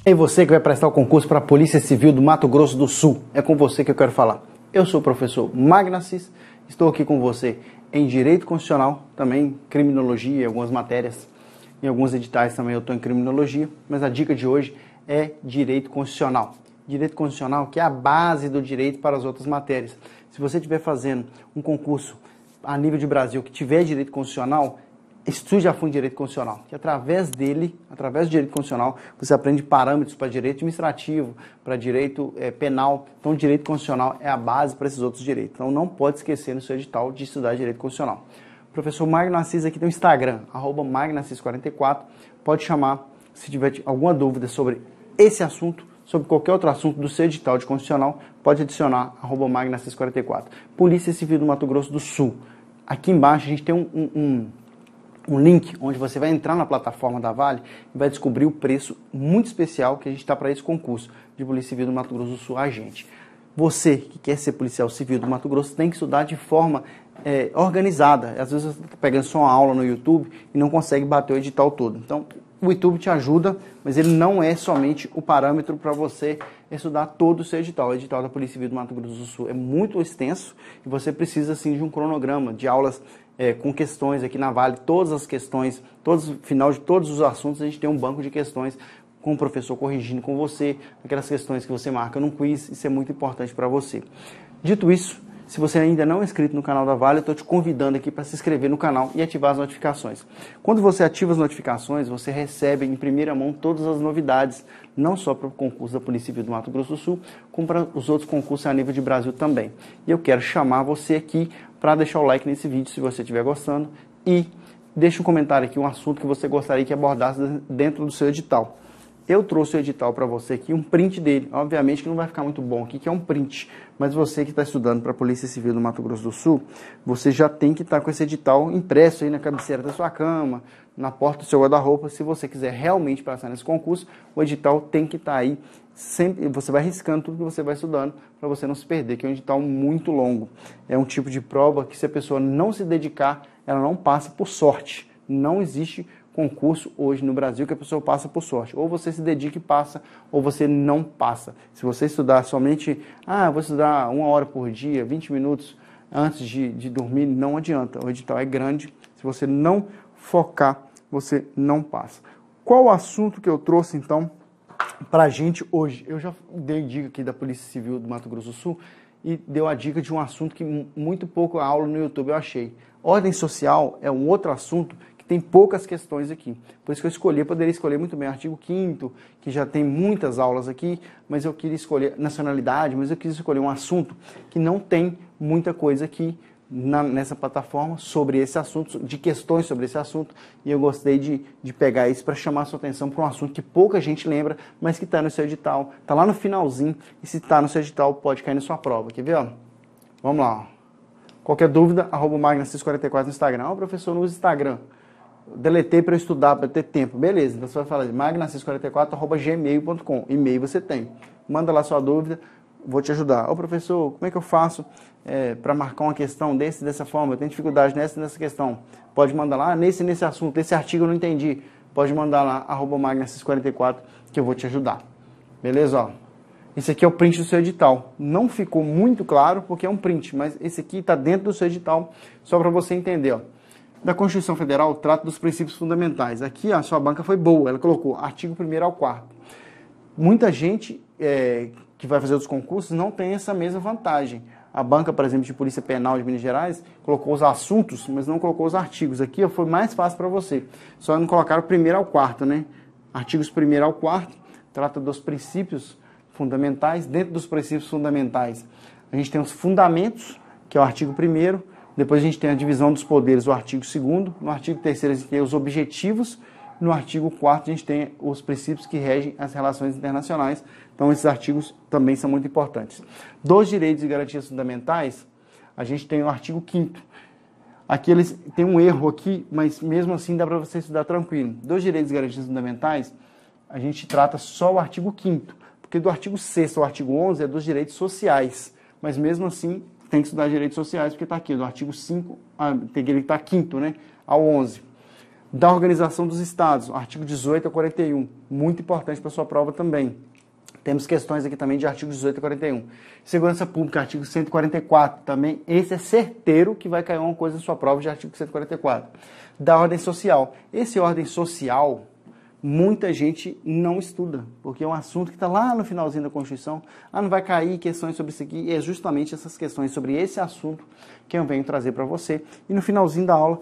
E você que vai prestar o concurso para a Polícia Civil do Mato Grosso do Sul, é com você que eu quero falar. Eu sou o professor Magno Assis, estou aqui com você em Direito Constitucional, também Criminologia, algumas matérias, em alguns editais também eu estou em Criminologia, mas a dica de hoje é Direito Constitucional. Direito Constitucional que é a base do direito para as outras matérias. Se você estiver fazendo um concurso a nível de Brasil que tiver Direito Constitucional, estude a fundo Direito Constitucional, que através dele, através do Direito Constitucional, você aprende parâmetros para Direito Administrativo, para Direito Penal. Então, o Direito Constitucional é a base para esses outros direitos. Então, não pode esquecer no seu edital de estudar Direito Constitucional. O professor Magno Assis aqui tem o Instagram, @magnoassis44. Pode chamar se tiver alguma dúvida sobre esse assunto, sobre qualquer outro assunto do seu edital de Constitucional, pode adicionar @magnoassis44. Polícia Civil do Mato Grosso do Sul. Aqui embaixo a gente tem um link onde você vai entrar na plataforma da Vale e vai descobrir o preço muito especial que a gente está para esse concurso de Polícia Civil do Mato Grosso do Sul agente. Você que quer ser policial civil do Mato Grosso tem que estudar de forma organizada. Às vezes você está pegando só uma aula no YouTube e não consegue bater o edital todo. Então, o YouTube te ajuda, mas ele não é somente o parâmetro para você estudar todo o seu edital. O edital da Polícia Civil do Mato Grosso do Sul é muito extenso e você precisa, sim, de um cronograma, de aulas com questões aqui na Vale, todas as questões, final de todos os assuntos, a gente tem um banco de questões com o professor corrigindo com você, aquelas questões que você marca num quiz, isso é muito importante para você. Dito isso, se você ainda não é inscrito no canal da Vale, eu estou te convidando aqui para se inscrever no canal e ativar as notificações. Quando você ativa as notificações, você recebe em primeira mão todas as novidades, não só para o concurso da Polícia Civil do Mato Grosso do Sul, como para os outros concursos a nível de Brasil também. E eu quero chamar você aqui para deixar o like nesse vídeo se você estiver gostando e deixe um comentário aqui, um assunto que você gostaria que abordasse dentro do seu edital. Eu trouxe o edital para você aqui, um print dele. Obviamente que não vai ficar muito bom aqui, que é um print. Mas você que está estudando para a Polícia Civil do Mato Grosso do Sul, você já tem que estar com esse edital impresso aí na cabeceira da sua cama, na porta do seu guarda-roupa. Se você quiser realmente passar nesse concurso, o edital tem que estar aí. Sempre, você vai riscando tudo que você vai estudando para você não se perder, que é um edital muito longo. É um tipo de prova que se a pessoa não se dedicar, ela não passa por sorte. Não existe concurso hoje no Brasil que a pessoa passa por sorte. Ou você se dedica e passa, ou você não passa. Se você estudar somente, eu vou estudar 1 hora por dia, 20 minutos antes de dormir, não adianta. O edital é grande. Se você não focar, você não passa. Qual o assunto que eu trouxe, então, pra gente hoje? Eu já dei dica aqui da Polícia Civil do Mato Grosso do Sul e deu a dica de um assunto que muito pouco aula no YouTube eu achei. Ordem social é um outro assunto que tem poucas questões aqui. Por isso que eu poderia escolher muito bem o artigo 5º, que já tem muitas aulas aqui, mas eu queria escolher nacionalidade, mas eu quis escolher um assunto que não tem muita coisa aqui nessa plataforma sobre esse assunto, de questões sobre esse assunto, e eu gostei de pegar isso para chamar a sua atenção para um assunto que pouca gente lembra, mas que está no seu edital, está lá no finalzinho, e se está no seu edital pode cair na sua prova. Quer ver? Ó? Vamos lá. Ó. Qualquer dúvida, @magnoassis44 no Instagram. Professor, no Instagram, deletei para eu estudar, para ter tempo. Beleza, então você vai falar de magnoassis44@gmail.com. E-mail você tem. Manda lá sua dúvida, vou te ajudar. Professor, como é que eu faço para marcar uma questão dessa forma? Eu tenho dificuldade nessa questão. Pode mandar lá, nesse assunto, esse artigo eu não entendi. Pode mandar lá, @magnoassis44, que eu vou te ajudar. Beleza? Ó. Esse aqui é o print do seu edital. Não ficou muito claro porque é um print, mas esse aqui está dentro do seu edital, só para você entender. Ó. Da Constituição Federal trata dos princípios fundamentais. Aqui a sua banca foi boa, ela colocou artigo 1º ao 4º. Muita gente que vai fazer os concursos não tem essa mesma vantagem. A banca, por exemplo, de Polícia Penal de Minas Gerais, colocou os assuntos, mas não colocou os artigos. Aqui foi mais fácil para você. Só não colocaram o 1º ao 4º, né? Artigos 1º ao 4º trata dos princípios fundamentais. Dentro dos princípios fundamentais, a gente tem os fundamentos, que é o artigo 1º. Depois a gente tem a divisão dos poderes, o artigo 2º. No artigo 3º a gente tem os objetivos. No artigo 4º a gente tem os princípios que regem as relações internacionais. Então esses artigos também são muito importantes. Dos direitos e garantias fundamentais, a gente tem o artigo 5º. Aqui eles tem um erro aqui, mas mesmo assim dá para você estudar tranquilo. Dos direitos e garantias fundamentais, a gente trata só o artigo 5º. Porque do artigo 6º ao artigo 11 é dos direitos sociais. Mas mesmo assim tem que estudar direitos sociais, porque está aqui, do artigo 5, tem que estar 5º, né, ao 11. da Organização dos Estados, artigo 18 a 41, muito importante para a sua prova também. Temos questões aqui também de artigos 18 a 41. Segurança Pública, artigo 144, também esse é certeiro que vai cair uma coisa na sua prova de artigo 144. Da ordem social. Esse ordem social, muita gente não estuda, porque é um assunto que está lá no finalzinho da Constituição. Não vai cair questões sobre isso aqui, e é justamente essas questões sobre esse assunto que eu venho trazer para você. E no finalzinho da aula,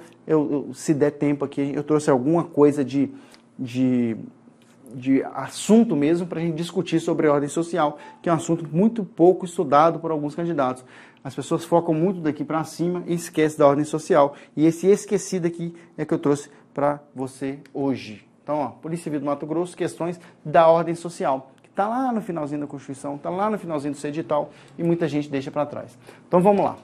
se der tempo aqui, eu trouxe alguma coisa de assunto mesmo para a gente discutir sobre a ordem social, que é um assunto muito pouco estudado por alguns candidatos. As pessoas focam muito daqui para cima e esquecem da ordem social. E esse esquecido aqui é que eu trouxe para você hoje. Então, ó, Polícia Civil do Mato Grosso, questões da ordem social, que está lá no finalzinho da Constituição, está lá no finalzinho do seu edital e muita gente deixa para trás. Então, vamos lá.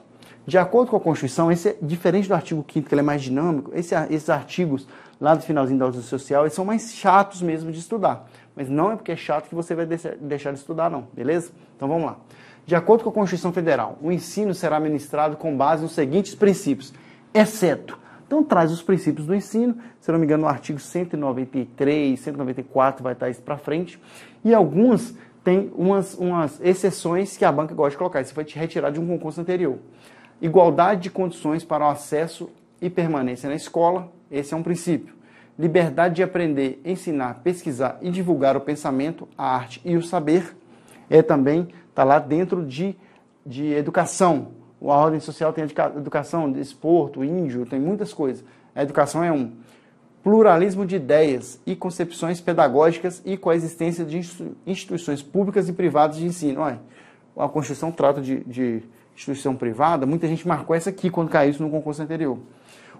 De acordo com a Constituição, esse é diferente do artigo 5º, que ele é mais dinâmico, esses artigos lá do finalzinho da ordem social, eles são mais chatos mesmo de estudar. Mas não é porque é chato que você vai deixar de estudar, não, beleza? Então, vamos lá. De acordo com a Constituição Federal, o ensino será ministrado com base nos seguintes princípios, exceto... Então, traz os princípios do ensino, se não me engano, no artigo 193, 194 vai estar isso para frente. E algumas têm umas exceções que a banca gosta de colocar. Isso vai te retirar de um concurso anterior. Igualdade de condições para o acesso e permanência na escola, esse é um princípio. Liberdade de aprender, ensinar, pesquisar e divulgar o pensamento, a arte e o saber, também está lá dentro de educação. A ordem social tem educação, desporto, índio, tem muitas coisas. A educação é um. Pluralismo de ideias e concepções pedagógicas e coexistência de instituições públicas e privadas de ensino. Olha, a Constituição trata de instituição privada, muita gente marcou essa aqui quando caiu isso no concurso anterior.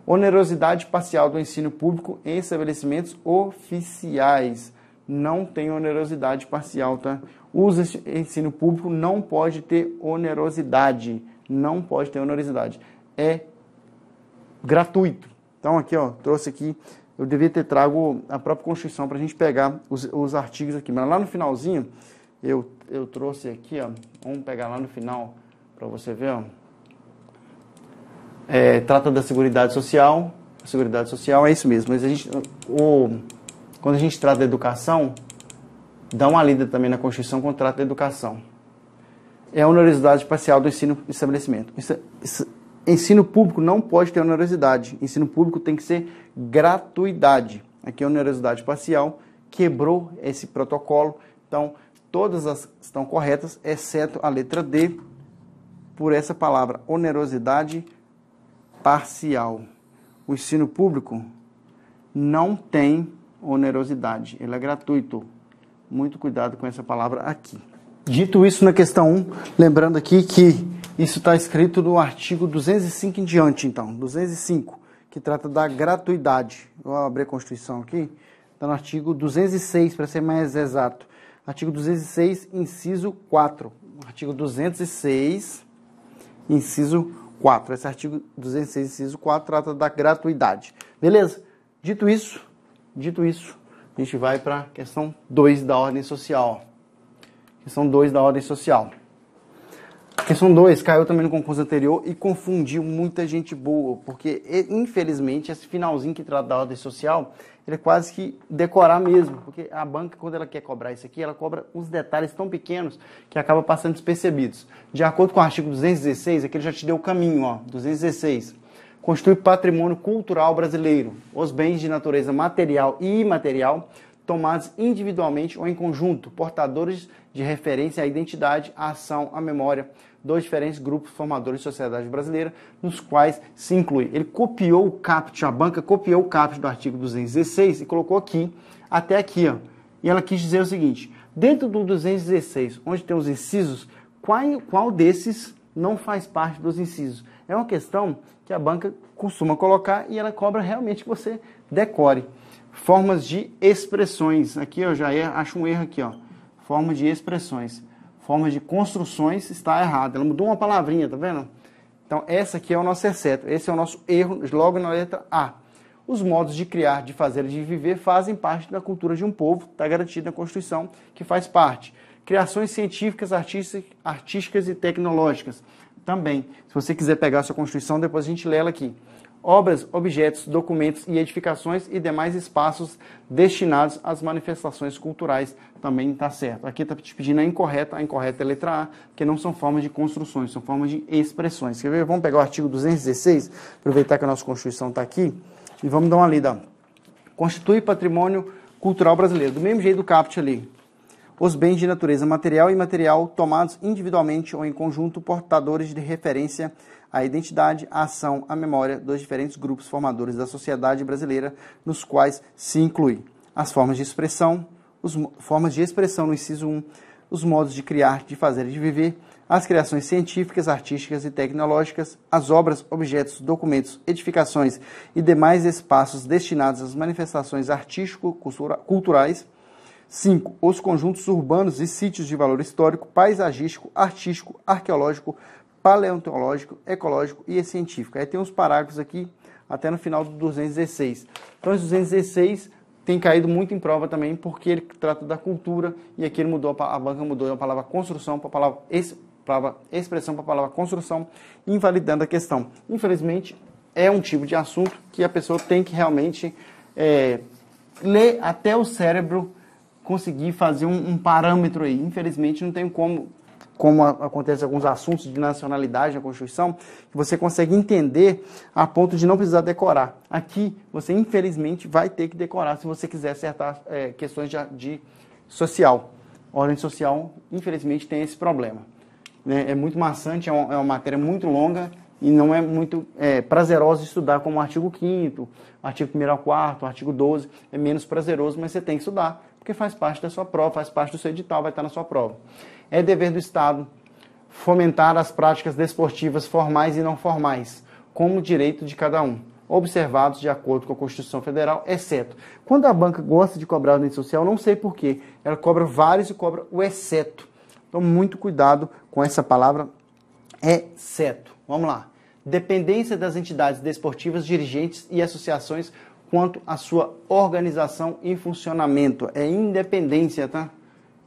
Onerosidade parcial do ensino público em estabelecimentos oficiais. Não tem onerosidade parcial, tá? O ensino público não pode ter onerosidade. Não pode ter onerosidade. É gratuito. Então, aqui, ó, trouxe aqui, eu devia ter trago a própria Constituição para a gente pegar os artigos aqui. Mas lá no finalzinho, eu trouxe aqui, ó, vamos pegar lá no final para você ver, ó. Trata da Seguridade Social. A Seguridade Social é isso mesmo. Mas quando a gente trata da educação, dá uma lida também na Constituição quando trata da educação. É a onerosidade parcial do ensino estabelecimento. Ensino público não pode ter onerosidade. Ensino público tem que ser gratuidade. Aqui é onerosidade parcial, quebrou esse protocolo. Então, todas estão corretas, exceto a letra D, por essa palavra, onerosidade parcial. O ensino público não tem onerosidade, ele é gratuito. Muito cuidado com essa palavra aqui. Dito isso na questão 1, lembrando aqui que isso está escrito no artigo 205 em diante, então, 205, que trata da gratuidade. Vou abrir a Constituição aqui, está no artigo 206, para ser mais exato. Artigo 206, inciso 4. Artigo 206, inciso 4. Esse artigo 206, inciso 4, trata da gratuidade. Beleza? Dito isso, a gente vai para a questão 2 da ordem social. Questão 2 da ordem social. Questão 2 caiu também no concurso anterior e confundiu muita gente boa, porque, infelizmente, esse finalzinho que trata da ordem social, ele é quase que decorar mesmo, porque a banca, quando ela quer cobrar isso aqui, ela cobra uns detalhes tão pequenos que acaba passando despercebidos. De acordo com o artigo 216, aqui ele já te deu o caminho, ó, 216. Constitui patrimônio cultural brasileiro os bens de natureza material e imaterial, tomados individualmente ou em conjunto, portadores de referência à identidade, à ação, à memória, dos diferentes grupos formadores de sociedade brasileira, nos quais se inclui. Ele copiou o caput, a banca copiou o caput do artigo 216 e colocou aqui, até aqui, ó. E ela quis dizer o seguinte, dentro do 216, onde tem os incisos, qual desses não faz parte dos incisos? É uma questão que a banca costuma colocar e ela cobra realmente que você decore. Formas de expressões. Aqui eu já acho um erro aqui, ó. Formas de expressões. Formas de construções está errado. Ela mudou uma palavrinha, tá vendo? Então, essa aqui é o nosso exceto. Esse é o nosso erro logo na letra A. Os modos de criar, de fazer e de viver fazem parte da cultura de um povo. Está garantido na Constituição que faz parte. Criações científicas, artísticas e tecnológicas. Também. Se você quiser pegar a sua Constituição, depois a gente lê ela aqui. obras, objetos, documentos e edificações e demais espaços destinados às manifestações culturais. Também está certo. Aqui está te pedindo a incorreta é a letra A, porque não são formas de construções, são formas de expressões. Quer ver? Vamos pegar o artigo 216, aproveitar que a nossa Constituição está aqui, e vamos dar uma lida. Constitui patrimônio cultural brasileiro. Do mesmo jeito do caput ali. Os bens de natureza material e imaterial tomados individualmente ou em conjunto, portadores de referência à identidade, à ação, à memória dos diferentes grupos formadores da sociedade brasileira, nos quais se inclui as formas de expressão no inciso 1, os modos de criar, de fazer e de viver, as criações científicas, artísticas e tecnológicas, as obras, objetos, documentos, edificações e demais espaços destinados às manifestações artístico-culturais. 5. Os conjuntos urbanos e sítios de valor histórico, paisagístico, artístico, arqueológico, paleontológico, ecológico e científico. Aí tem uns parágrafos aqui até no final do 216. Então, esse 216 tem caído muito em prova também, porque ele trata da cultura, e aqui ele mudou, a banca mudou a palavra construção para a palavra expressão para a palavra construção, invalidando a questão. Infelizmente, é um tipo de assunto que a pessoa tem que realmente ler até o cérebro conseguir fazer um parâmetro aí. Infelizmente, não tem como acontece alguns assuntos de nacionalidade na Constituição, que você consegue entender a ponto de não precisar decorar. Aqui, você infelizmente vai ter que decorar se você quiser acertar questões de social. Ordem social, infelizmente, tem esse problema. É muito maçante, é uma matéria muito longa e não é muito prazerosa de estudar, como o artigo 5º, artigo 1º ao 4º, artigo 12, é menos prazeroso, mas você tem que estudar, porque faz parte da sua prova, faz parte do seu edital, vai estar na sua prova. É dever do Estado fomentar as práticas desportivas formais e não formais, como direito de cada um, observados de acordo com a Constituição Federal, exceto. Quando a banca gosta de cobrar a ordem social, não sei porquê, ela cobra vários e cobra o exceto. Então, muito cuidado com essa palavra, exceto. Vamos lá. Dependência das entidades desportivas, dirigentes e associações quanto à sua organização e funcionamento. É independência, tá?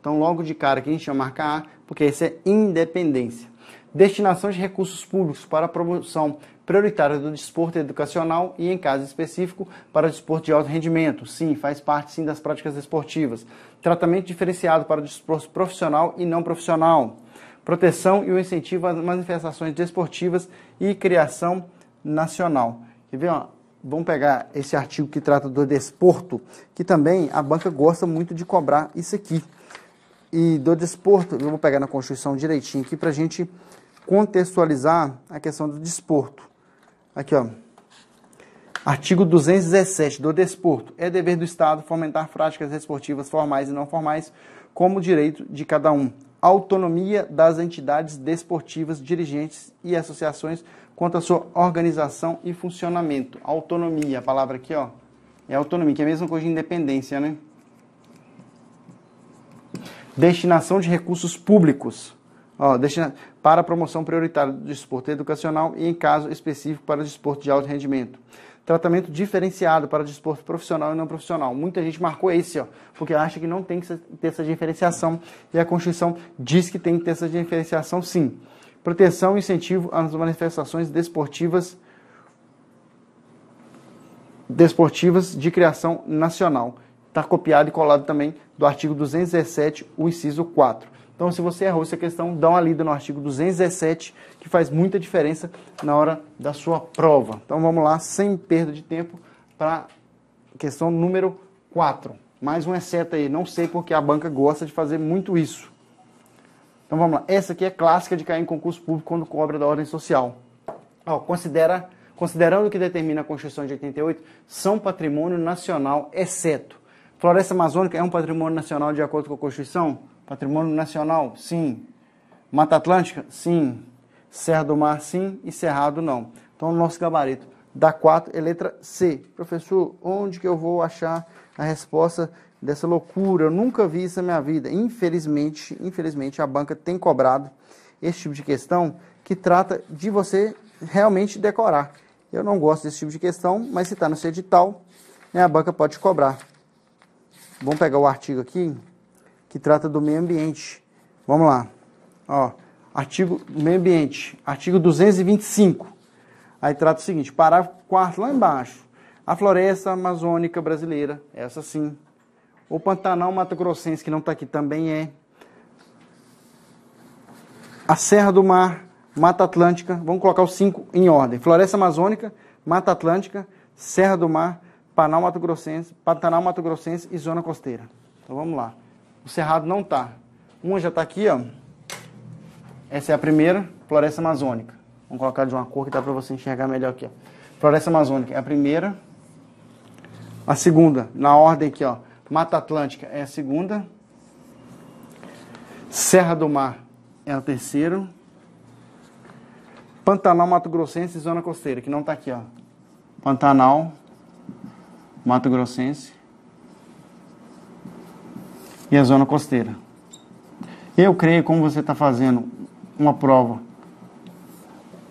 Então, logo de cara aqui a gente vai marcar A, porque isso é independência. Destinação de recursos públicos para a promoção prioritária do desporto educacional e, em caso específico, para o desporto de alto rendimento. Sim, faz parte sim das práticas desportivas. Tratamento diferenciado para o desporto profissional e não profissional. Proteção e o incentivo às manifestações desportivas e criação nacional. Quer ver, ó? Vamos pegar esse artigo que trata do desporto, que também a banca gosta muito de cobrar isso aqui. E do desporto, eu vou pegar na Constituição direitinho aqui para a gente contextualizar a questão do desporto. Aqui, ó. Artigo 217 do desporto. É dever do Estado fomentar práticas desportivas formais e não formais como direito de cada um. Autonomia das entidades desportivas, dirigentes e associações quanto à sua organização e funcionamento. Autonomia, a palavra aqui, ó, é autonomia, que é a mesma coisa de independência, né? Destinação de recursos públicos, ó, para a promoção prioritária do desporto educacional e, em caso específico, para o desporto de alto rendimento. Tratamento diferenciado para o desporto profissional e não profissional. Muita gente marcou esse, ó, porque acha que não tem que ter essa diferenciação, e a Constituição diz que tem que ter essa diferenciação, sim. Proteção e incentivo às manifestações desportivas de criação nacional. Está copiado e colado também do artigo 217, o inciso 4. Então, se você errou essa questão, dá uma lida no artigo 217, que faz muita diferença na hora da sua prova. Então, vamos lá, sem perda de tempo, para a questão número 4. Mais um exceto aí, não sei porque a banca gosta de fazer muito isso. Então, vamos lá. Essa aqui é clássica de cair em concurso público quando cobra da ordem social. Ó, considerando o que determina a Constituição de 88, são patrimônio nacional, exceto. Floresta Amazônica é um patrimônio nacional de acordo com a Constituição? Patrimônio nacional, sim. Mata Atlântica, sim. Serra do Mar, sim. E Cerrado, não. Então, o nosso gabarito da 4 é letra C. Professor, onde que eu vou achar a resposta dessa loucura? Eu nunca vi isso na minha vida. Infelizmente, a banca tem cobrado esse tipo de questão que trata de você realmente decorar. Eu não gosto desse tipo de questão, mas se está no seu edital, né, a banca pode cobrar. Vamos pegar o artigo aqui, que trata do meio ambiente. Vamos lá. Ó, artigo do meio ambiente, artigo 225. Aí trata o seguinte, parágrafo 4º lá embaixo. A floresta amazônica brasileira, essa sim. O Pantanal Mato Grossense, que não está aqui, também é. A Serra do Mar, Mata Atlântica, vamos colocar os 5 em ordem. Floresta Amazônica, Mata Atlântica, Serra do Mar, Pantanal Mato Grossense e Zona Costeira. Então vamos lá. O Cerrado não está. Uma já está aqui, ó. Essa é a primeira, Floresta Amazônica. Vamos colocar de uma cor que dá para você enxergar melhor aqui, ó. Floresta Amazônica é a primeira. A segunda, na ordem aqui, ó. Mata Atlântica é a segunda. Serra do Mar é a terceira. Pantanal Mato Grossense e Zona Costeira, que não está aqui, ó. Pantanal Mato Grossense e a Zona Costeira. Eu creio, como você está fazendo uma prova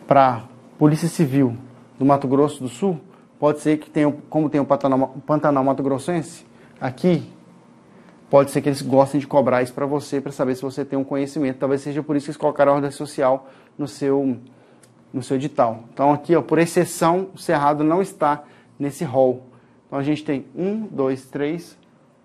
para Polícia Civil do Mato Grosso do Sul, pode ser que tenha, como tem o Pantanal Mato Grossense, aqui, pode ser que eles gostem de cobrar isso para você, para saber se você tem um conhecimento. Talvez seja por isso que eles colocaram a ordem social no seu edital. Então aqui, ó, por exceção, o Cerrado não está nesse rol. Então a gente tem 1, 2, 3,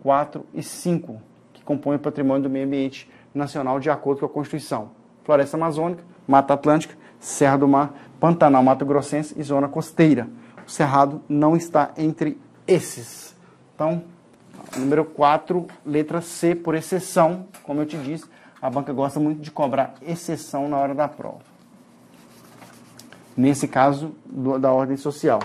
4 e 5 que compõem o patrimônio do meio ambiente nacional de acordo com a Constituição. Floresta Amazônica, Mata Atlântica, Serra do Mar, Pantanal Mato Grossense e Zona Costeira. O Cerrado não está entre esses. Então, número 4, letra C, por exceção, como eu te disse, a banca gosta muito de cobrar exceção na hora da prova. Nesse caso, da ordem social.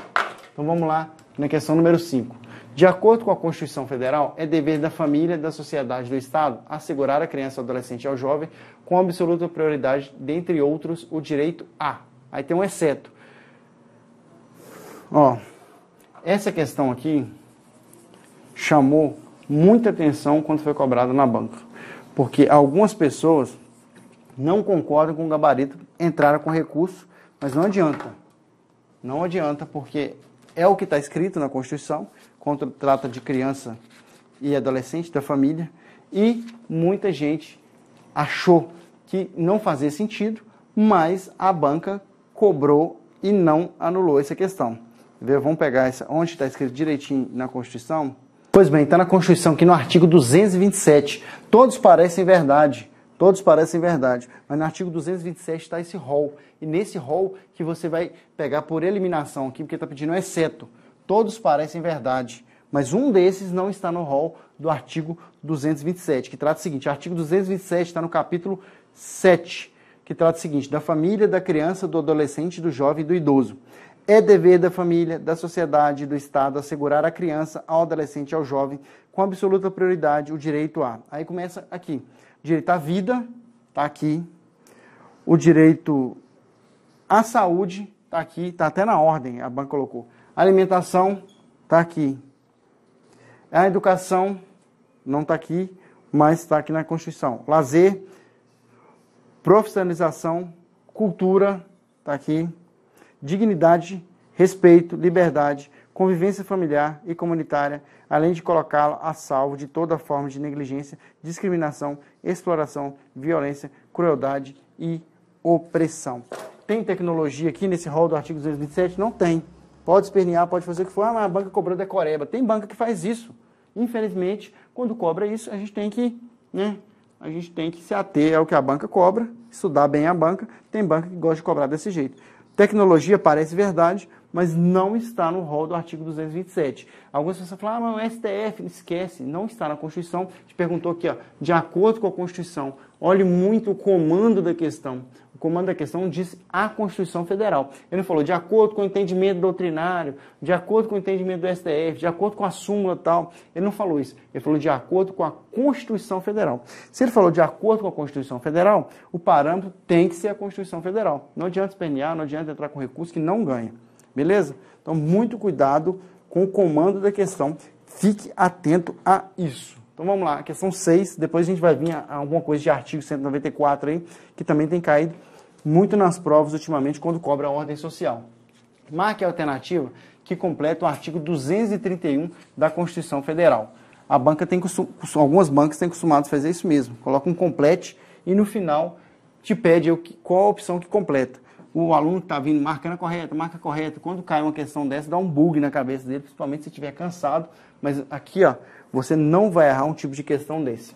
Então vamos lá na questão número 5. De acordo com a Constituição Federal, é dever da família, da sociedade, do Estado assegurar à criança, ao adolescente e ao jovem, com absoluta prioridade, dentre outros, o direito a. Aí tem um exceto. Ó, essa questão aqui chamou muita atenção quando foi cobrada na banca. Porque algumas pessoas não concordam com o gabarito, entraram com recurso, mas não adianta. Não adianta, porque é o que está escrito na Constituição, quando trata de criança e adolescente, da família, e muita gente achou que não fazia sentido, mas a banca cobrou e não anulou essa questão. Vamos pegar essa, onde está escrito direitinho na Constituição? Pois bem, está na Constituição, que no artigo 227, todos parecem verdade, mas no artigo 227 está esse rol, e nesse rol que você vai pegar por eliminação aqui, porque está pedindo um exceto, todos parecem verdade, mas um desses não está no rol do artigo 227, que trata o seguinte, o artigo 227 está no capítulo 7, que trata o seguinte, da família, da criança, do adolescente, do jovem e do idoso. É dever da família, da sociedade e do Estado assegurar à criança, ao adolescente e ao jovem, com absoluta prioridade, o direito a. Aí começa aqui. Direito à vida, está aqui. O direito à saúde, está aqui. Está até na ordem, a banca colocou. Alimentação, está aqui. A educação, não está aqui, mas está aqui na Constituição. Lazer, profissionalização, cultura, está aqui. Dignidade, respeito, liberdade, convivência familiar e comunitária, além de colocá-la a salvo de toda forma de negligência, discriminação, exploração, violência, crueldade e opressão. Tem tecnologia aqui nesse rol do artigo 227? Não tem. Pode espernear, pode fazer o que for, mas a banca cobrou decoreba. Tem banca que faz isso. Infelizmente, quando cobra isso, a gente tem que, se ater ao que a banca cobra, estudar bem a banca. Tem banca que gosta de cobrar desse jeito. Tecnologia parece verdade, mas não está no rol do artigo 227. Algumas pessoas falam, mas o STF, esquece, não está na Constituição. Te perguntou aqui, ó, de acordo com a Constituição, olhe muito o comando da questão. O comando da questão diz a Constituição Federal. Ele não falou de acordo com o entendimento doutrinário, de acordo com o entendimento do STF, de acordo com a súmula tal. Ele não falou isso. Ele falou de acordo com a Constituição Federal. Se ele falou de acordo com a Constituição Federal, o parâmetro tem que ser a Constituição Federal. Não adianta espernear, não adianta entrar com recurso que não ganha. Beleza? Então, muito cuidado com o comando da questão. Fique atento a isso. Então, vamos lá. Questão 6. Depois a gente vai vir a alguma coisa de artigo 194 aí, que também tem caído muito nas provas ultimamente quando cobra a ordem social. Marque a alternativa que completa o artigo 231 da Constituição Federal. A banca algumas bancas têm costumado fazer isso mesmo. Coloca um complete e no final te pede qual a opção que completa. o aluno que está vindo marcando correta, marca correta. Quando cai uma questão dessa, dá um bug na cabeça dele, principalmente se estiver cansado. Mas aqui, ó, você não vai errar um tipo de questão desse,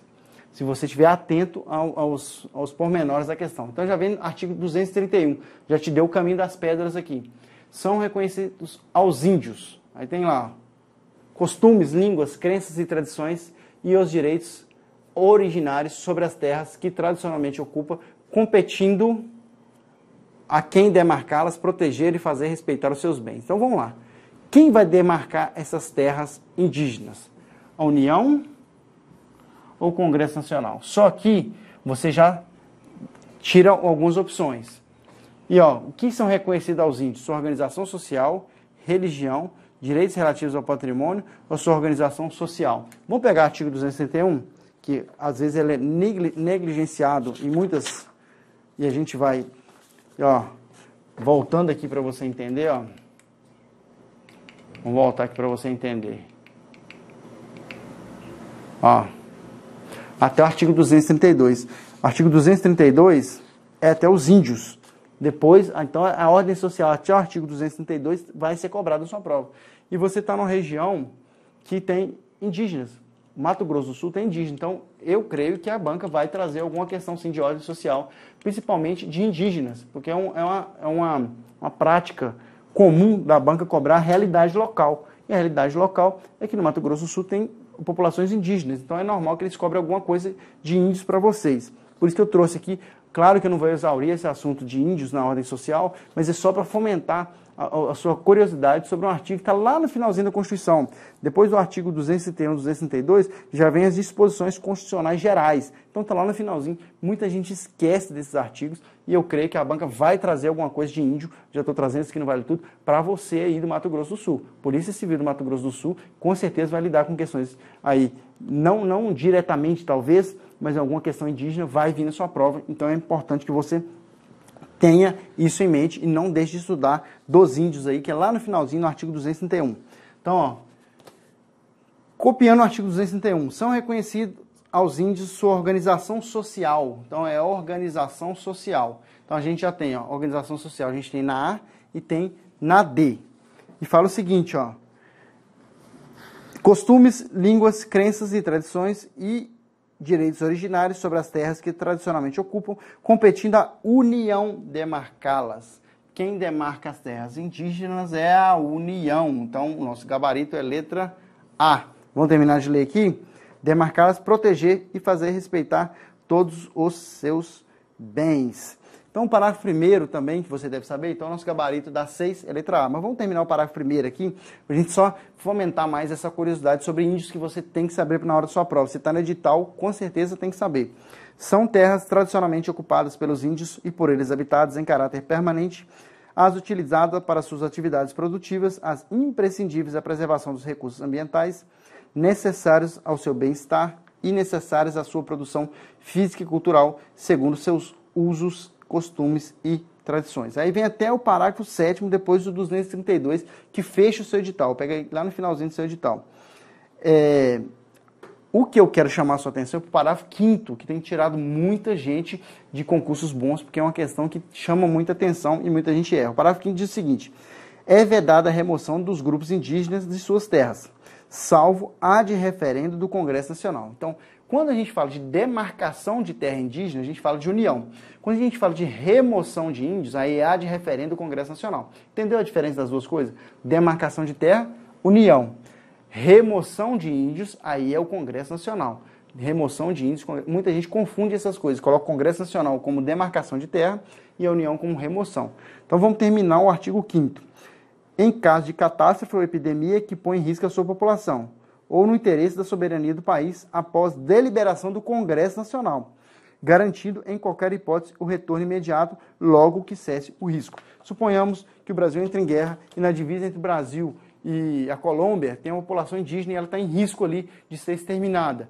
se você estiver atento aos pormenores da questão. Então já vem no artigo 231, já te deu o caminho das pedras aqui. São reconhecidos aos índios. Aí tem lá, costumes, línguas, crenças e tradições e os direitos originários sobre as terras que tradicionalmente ocupa, competindo a quem demarcá-las, proteger e fazer respeitar os seus bens. Então vamos lá. Quem vai demarcar essas terras indígenas? A União ou o Congresso Nacional? Só que você já tira algumas opções. E ó, o que são reconhecidos aos índios? Sua organização social, religião, direitos relativos ao patrimônio ou sua organização social? Vamos pegar o artigo 231, que às vezes ele é negligenciado em muitas... E a gente vai, ó, voltando aqui para você entender, ó. Vamos voltar aqui para você entender. Ó, até o artigo 232. O artigo 232 é até os índios. Depois, então, a ordem social até o artigo 232 vai ser cobrada na sua prova. E você está numa região que tem indígenas. Mato Grosso do Sul tem indígena. Então, eu creio que a banca vai trazer alguma questão, sim, de ordem social, principalmente de indígenas, porque é uma prática comum da banca cobrar a realidade local. E a realidade local é que no Mato Grosso do Sul tem populações indígenas. Então, é normal que eles cobrem alguma coisa de índios para vocês. Por isso que eu trouxe aqui. Claro que eu não vou exaurir esse assunto de índios na ordem social, mas é só para fomentar a sua curiosidade sobre um artigo que está lá no finalzinho da Constituição. Depois do artigo 231 e 232, já vem as disposições constitucionais gerais. Então está lá no finalzinho. Muita gente esquece desses artigos e eu creio que a banca vai trazer alguma coisa de índio, já estou trazendo isso aqui no Vale Tudo, para você aí do Mato Grosso do Sul. Polícia Civil do Mato Grosso do Sul com certeza vai lidar com questões aí, não diretamente talvez, mas alguma questão indígena vai vir na sua prova. Então é importante que você tenha isso em mente e não deixe de estudar dos índios aí, que é lá no finalzinho, no artigo 231. Então, ó, copiando o artigo 231, são reconhecidos aos índios sua organização social. Então, é organização social. Então, a gente já tem, ó, organização social, a gente tem na A e tem na D. E fala o seguinte, ó, costumes, línguas, crenças e tradições e direitos originários sobre as terras que tradicionalmente ocupam, competindo a União demarcá-las. Quem demarca as terras indígenas é a União. Então, o nosso gabarito é letra A. Vamos terminar de ler aqui? Demarcá-las, proteger e fazer respeitar todos os seus bens. Então, o parágrafo primeiro também, que você deve saber, então, o nosso gabarito da 6 é letra A. Mas vamos terminar o parágrafo primeiro aqui, para a gente só fomentar mais essa curiosidade sobre índios que você tem que saber na hora da sua prova. Se está no edital, com certeza tem que saber. São terras tradicionalmente ocupadas pelos índios e por eles habitadas em caráter permanente, as utilizadas para suas atividades produtivas, as imprescindíveis à preservação dos recursos ambientais, necessários ao seu bem-estar e necessárias à sua produção física e cultural, segundo seus usos, costumes e tradições. Aí vem até o parágrafo 7º, depois do 232, que fecha o seu edital. Pega aí lá no finalzinho do seu edital. O que eu quero chamar a sua atenção é o parágrafo 5º, que tem tirado muita gente de concursos bons, porque é uma questão que chama muita atenção e muita gente erra. O parágrafo 5º diz o seguinte: é vedada a remoção dos grupos indígenas de suas terras, salvo ad referendo do Congresso Nacional. Então, quando a gente fala de demarcação de terra indígena, a gente fala de união. Quando a gente fala de remoção de índios, aí é ad referendo do Congresso Nacional. Entendeu a diferença das duas coisas? Demarcação de terra, união. Remoção de índios, aí é o Congresso Nacional. Remoção de índios, muita gente confunde essas coisas. Coloca o Congresso Nacional como demarcação de terra e a união como remoção. Então vamos terminar o artigo 5º. Em caso de catástrofe ou epidemia que põe em risco a sua população, ou no interesse da soberania do país, após deliberação do Congresso Nacional, garantindo em qualquer hipótese o retorno imediato logo que cesse o risco. Suponhamos que o Brasil entre em guerra e na divisa entre o Brasil e a Colômbia tem uma população indígena e ela está em risco ali de ser exterminada.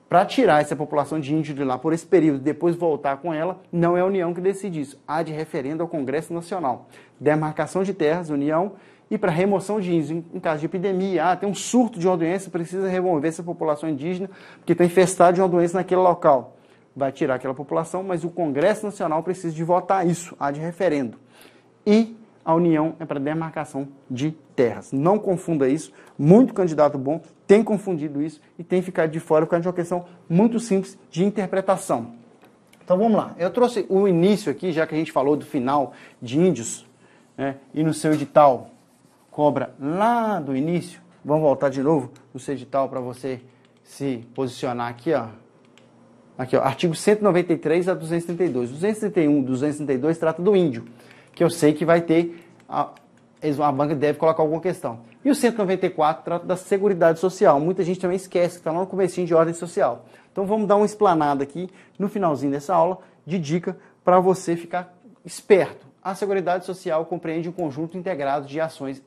Para tirar essa população de índio de lá por esse período e depois voltar com ela, não é a União que decide isso. Há de referendo ao Congresso Nacional. Demarcação de terras, União, e para remoção de índios, em caso de epidemia, tem um surto de uma doença, precisa remover essa população indígena, porque está infestada de uma doença naquele local. Vai tirar aquela população, mas o Congresso Nacional precisa de votar isso, há de referendo. e a União é para demarcação de terras. Não confunda isso. Muito candidato bom tem confundido isso e tem ficado de fora por causa de uma questão muito simples de interpretação. Então vamos lá. Eu trouxe o início aqui, já que a gente falou do final de índios, né, e no seu edital cobra lá do início. Vamos voltar de novo no seu edital para você se posicionar aqui, ó. Aqui, ó, artigo 193 a 232. 231 e 232 trata do índio, que eu sei que vai ter, a banca deve colocar alguma questão. E o 194 trata da Seguridade Social. Muita gente também esquece, que está lá no comecinho de ordem social. Então vamos dar uma explanada aqui, no finalzinho dessa aula, de dica para você ficar esperto. A Seguridade Social compreende um conjunto integrado de ações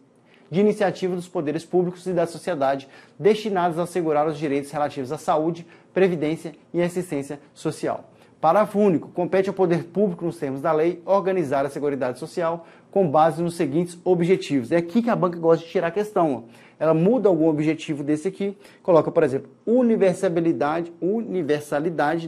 de iniciativa dos poderes públicos e da sociedade destinadas a assegurar os direitos relativos à saúde, previdência e assistência social. Parágrafo único. Compete ao poder público, nos termos da lei, organizar a Seguridade Social com base nos seguintes objetivos. É aqui que a banca gosta de tirar a questão. Ó. Ela muda algum objetivo desse aqui, coloca, por exemplo, universalidade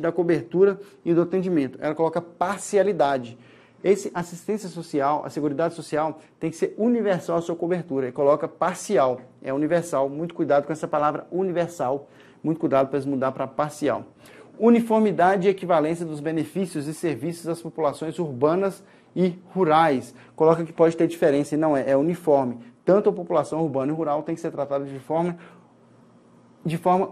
da cobertura e do atendimento. Ela coloca parcialidade. Esse assistência social, a Seguridade Social, tem que ser universal a sua cobertura. E coloca parcial, é universal. Muito cuidado com essa palavra universal. Muito cuidado para mudar para parcial. Uniformidade e equivalência dos benefícios e serviços às populações urbanas e rurais. Coloca que pode ter diferença e não é uniforme. Tanto a população urbana e rural tem que ser tratada de forma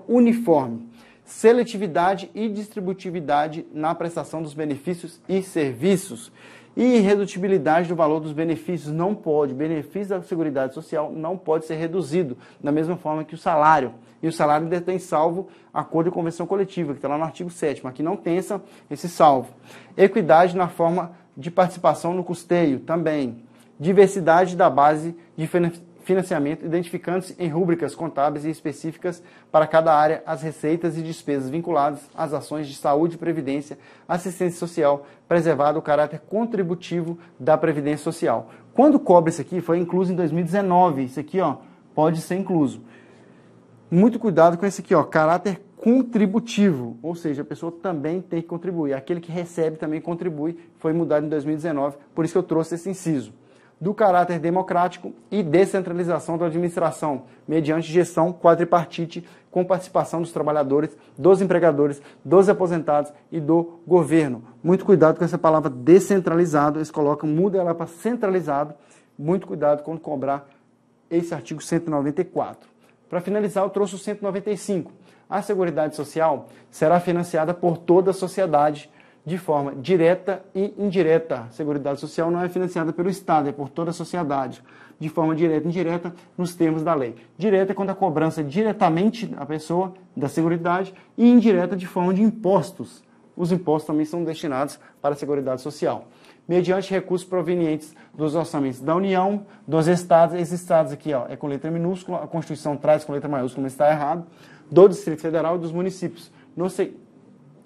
uniforme. Seletividade e distributividade na prestação dos benefícios e serviços. E irredutibilidade do valor dos benefícios. Não pode, benefício da Seguridade Social não pode ser reduzido, da mesma forma que o salário. E o salário ainda tem salvo acordo de convenção coletiva, que está lá no artigo 7º. Aqui não tem esse salvo. Equidade na forma de participação no custeio, também. Diversidade da base de financiamento, identificando-se em rúbricas contábeis e específicas para cada área as receitas e despesas vinculadas às ações de saúde e previdência, assistência social, preservado o caráter contributivo da previdência social. Quando cobra isso aqui, foi incluso em 2019. Isso aqui, ó, pode ser incluso. Muito cuidado com esse aqui, ó, caráter contributivo, ou seja, a pessoa também tem que contribuir. Aquele que recebe também contribui, foi mudado em 2019, por isso que eu trouxe esse inciso. Do caráter democrático e descentralização da administração, mediante gestão quadripartite, com participação dos trabalhadores, dos empregadores, dos aposentados e do governo. Muito cuidado com essa palavra descentralizado, eles colocam, muda ela para centralizado. Muito cuidado quando cobrar esse artigo 194. Para finalizar, eu trouxe o 195. A Seguridade Social será financiada por toda a sociedade, de forma direta e indireta. A Seguridade Social não é financiada pelo Estado, é por toda a sociedade, de forma direta e indireta, nos termos da lei. Direta é quando a cobrança é diretamente da pessoa, da Seguridade, e indireta de forma de impostos. Os impostos também são destinados para a Seguridade Social. Mediante recursos provenientes dos orçamentos da União, dos Estados, esses Estados aqui, ó, é com letra minúscula, a Constituição traz com letra maiúscula, mas está errado, do Distrito Federal e dos municípios.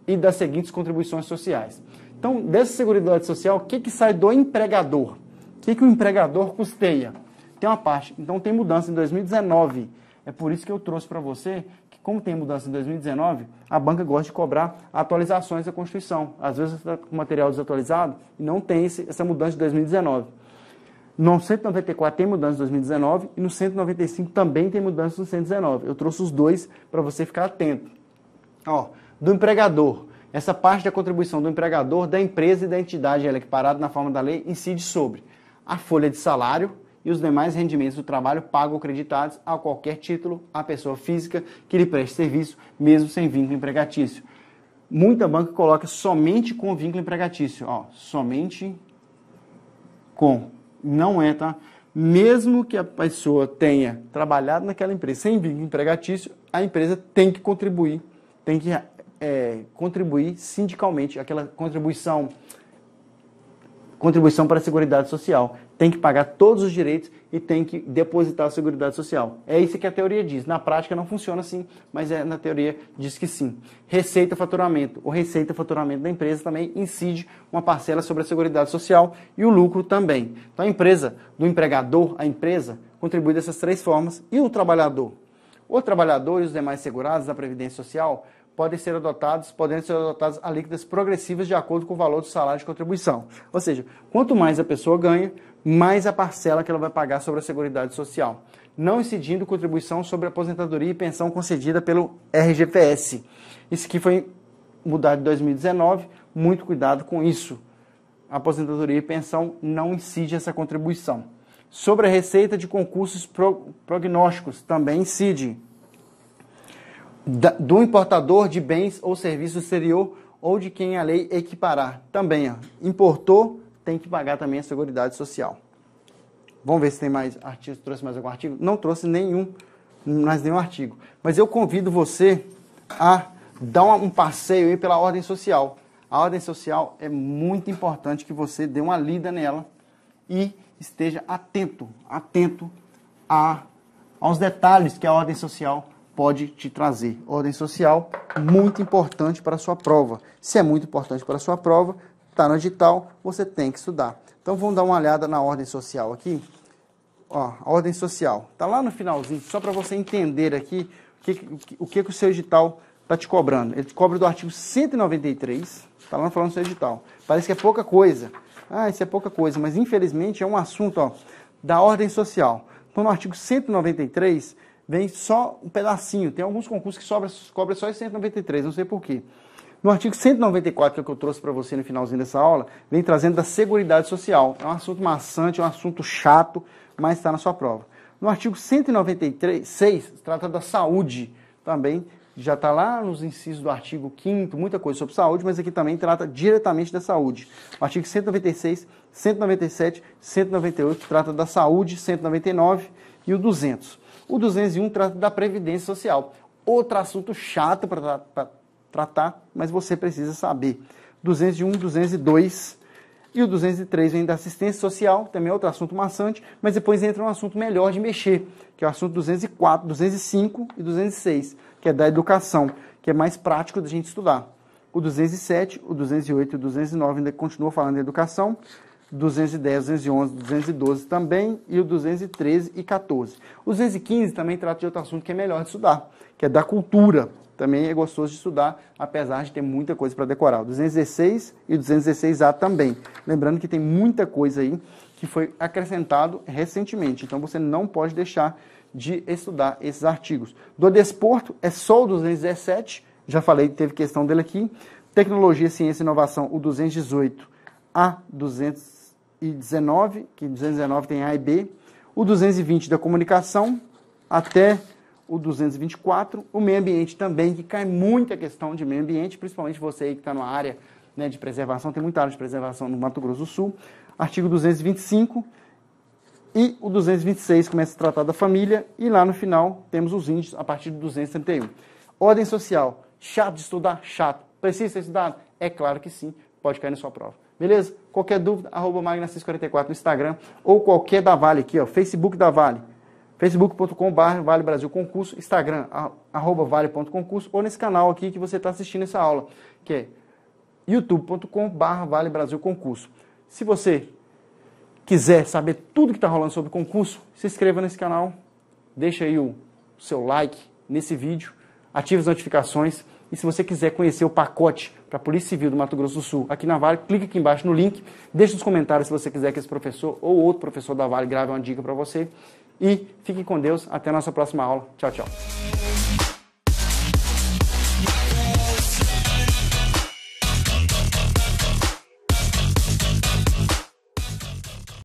E das seguintes contribuições sociais. Então, dessa Seguridade Social, o que sai do empregador? O que o empregador custeia? Tem uma parte. Então, tem mudança em 2019. É por isso que eu trouxe para você que, como tem mudança em 2019, a banca gosta de cobrar atualizações da Constituição. Às vezes, está com material desatualizado e não tem essa mudança de 2019. No 194 tem mudança em 2019 e no 195 também tem mudança no 119. Eu trouxe os dois para você ficar atento. Ó, do empregador. Essa parte da contribuição do empregador, da empresa e da entidade, ela é equiparada na forma da lei, incide sobre a folha de salário e os demais rendimentos do trabalho pagos ou creditados a qualquer título à pessoa física que lhe preste serviço, mesmo sem vínculo empregatício. Muita banca coloca somente com vínculo empregatício. Ó, somente com. Não é, tá? Mesmo que a pessoa tenha trabalhado naquela empresa sem vínculo empregatício, a empresa tem que contribuir, contribuir sindicalmente, aquela contribuição para a Seguridade Social. Tem que pagar todos os direitos e tem que depositar a Seguridade Social. É isso que a teoria diz. Na prática não funciona assim, mas na teoria diz que sim. Receita e faturamento. O receita e faturamento da empresa também incide uma parcela sobre a Seguridade Social e o lucro também. Então a empresa, do empregador, a empresa, contribui dessas três formas. E o trabalhador? O trabalhador e os demais segurados da Previdência Social podendo ser adotadas alíquotas progressivas de acordo com o valor do salário de contribuição. Ou seja, quanto mais a pessoa ganha, mais a parcela que ela vai pagar sobre a Seguridade Social, não incidindo contribuição sobre a aposentadoria e pensão concedida pelo RGPS. Isso aqui foi mudado em 2019, muito cuidado com isso. A aposentadoria e pensão não incide essa contribuição. Sobre a receita de concursos prognósticos, também incide. Do importador de bens ou serviços do exterior ou de quem a lei equiparar. Também, importou, tem que pagar também a Seguridade Social. Vamos ver se tem mais artigos. Trouxe mais algum artigo? Não trouxe mais nenhum artigo. Mas eu convido você a dar um passeio aí pela ordem social. A ordem social é muito importante que você dê uma lida nela e esteja atento aos detalhes que a ordem social pode te trazer. Ordem social, muito importante para a sua prova. Se é muito importante para a sua prova, está no edital, você tem que estudar. Então vamos dar uma olhada na ordem social aqui. Ó, a ordem social está lá no finalzinho, só para você entender aqui o que o seu edital está te cobrando. Ele te cobra do artigo 193, está lá falando do seu edital. Parece que é pouca coisa. Isso é pouca coisa, mas infelizmente é um assunto da ordem social. Então no artigo 193 vem só um pedacinho. Tem alguns concursos que cobram só esse 193, não sei por quê. No artigo 194, que é o que eu trouxe para você no finalzinho dessa aula, vem trazendo da Seguridade Social. É um assunto maçante, é um assunto chato, mas está na sua prova. No artigo 193, trata da saúde também. Já está lá nos incisos do artigo 5º, muita coisa sobre saúde, mas aqui também trata diretamente da saúde. O artigo 196, 197, 198 trata da saúde, 199 e o 200. O 201 trata da Previdência Social. Outro assunto chato para tratar, mas você precisa saber. 201, 202 e o 203 vem da Assistência Social, também é outro assunto maçante, mas depois entra um assunto melhor de mexer, que é o assunto 204, 205 e 206, que é da Educação, que é mais prático da gente estudar. O 207, o 208 e o 209 ainda continua falando de Educação, 210, 211, 212 também, e o 213 e 14. O 215 também trata de outro assunto que é melhor de estudar, que é da cultura. Também é gostoso de estudar, apesar de ter muita coisa para decorar. O 216 e o 216A também. Lembrando que tem muita coisa aí que foi acrescentado recentemente, então você não pode deixar de estudar esses artigos. Do desporto é só o 217, já falei, teve questão dele aqui. Tecnologia, Ciência e Inovação, o 218 a 219, que 219 tem A e B. O 220 da comunicação até o 224. O meio ambiente também, que cai muita questão de meio ambiente, principalmente você aí que está numa área, né, de preservação, tem muita área de preservação no Mato Grosso do Sul. Artigo 225 e o 226 começa a tratar da família e lá no final temos os índios a partir do 231. Ordem social, chato de estudar? Chato. Precisa ser estudado? É claro que sim, pode cair na sua prova. Beleza? Qualquer dúvida, @magnacis44 no Instagram ou qualquer da Vale aqui, ó, Facebook da Vale, facebook.com/Vale Brasil Concurso, Instagram, @vale.concurso, ou nesse canal aqui que você está assistindo essa aula, que é youtube.com/Vale Brasil Concurso. Se você quiser saber tudo que está rolando sobre concurso, se inscreva nesse canal, deixa aí o seu like nesse vídeo, ative as notificações e se você quiser conhecer o pacote para a Polícia Civil do Mato Grosso do Sul aqui na Vale, clique aqui embaixo no link, deixe nos comentários se você quiser que esse professor ou outro professor da Vale grave uma dica para você e fique com Deus, até a nossa próxima aula. Tchau, tchau.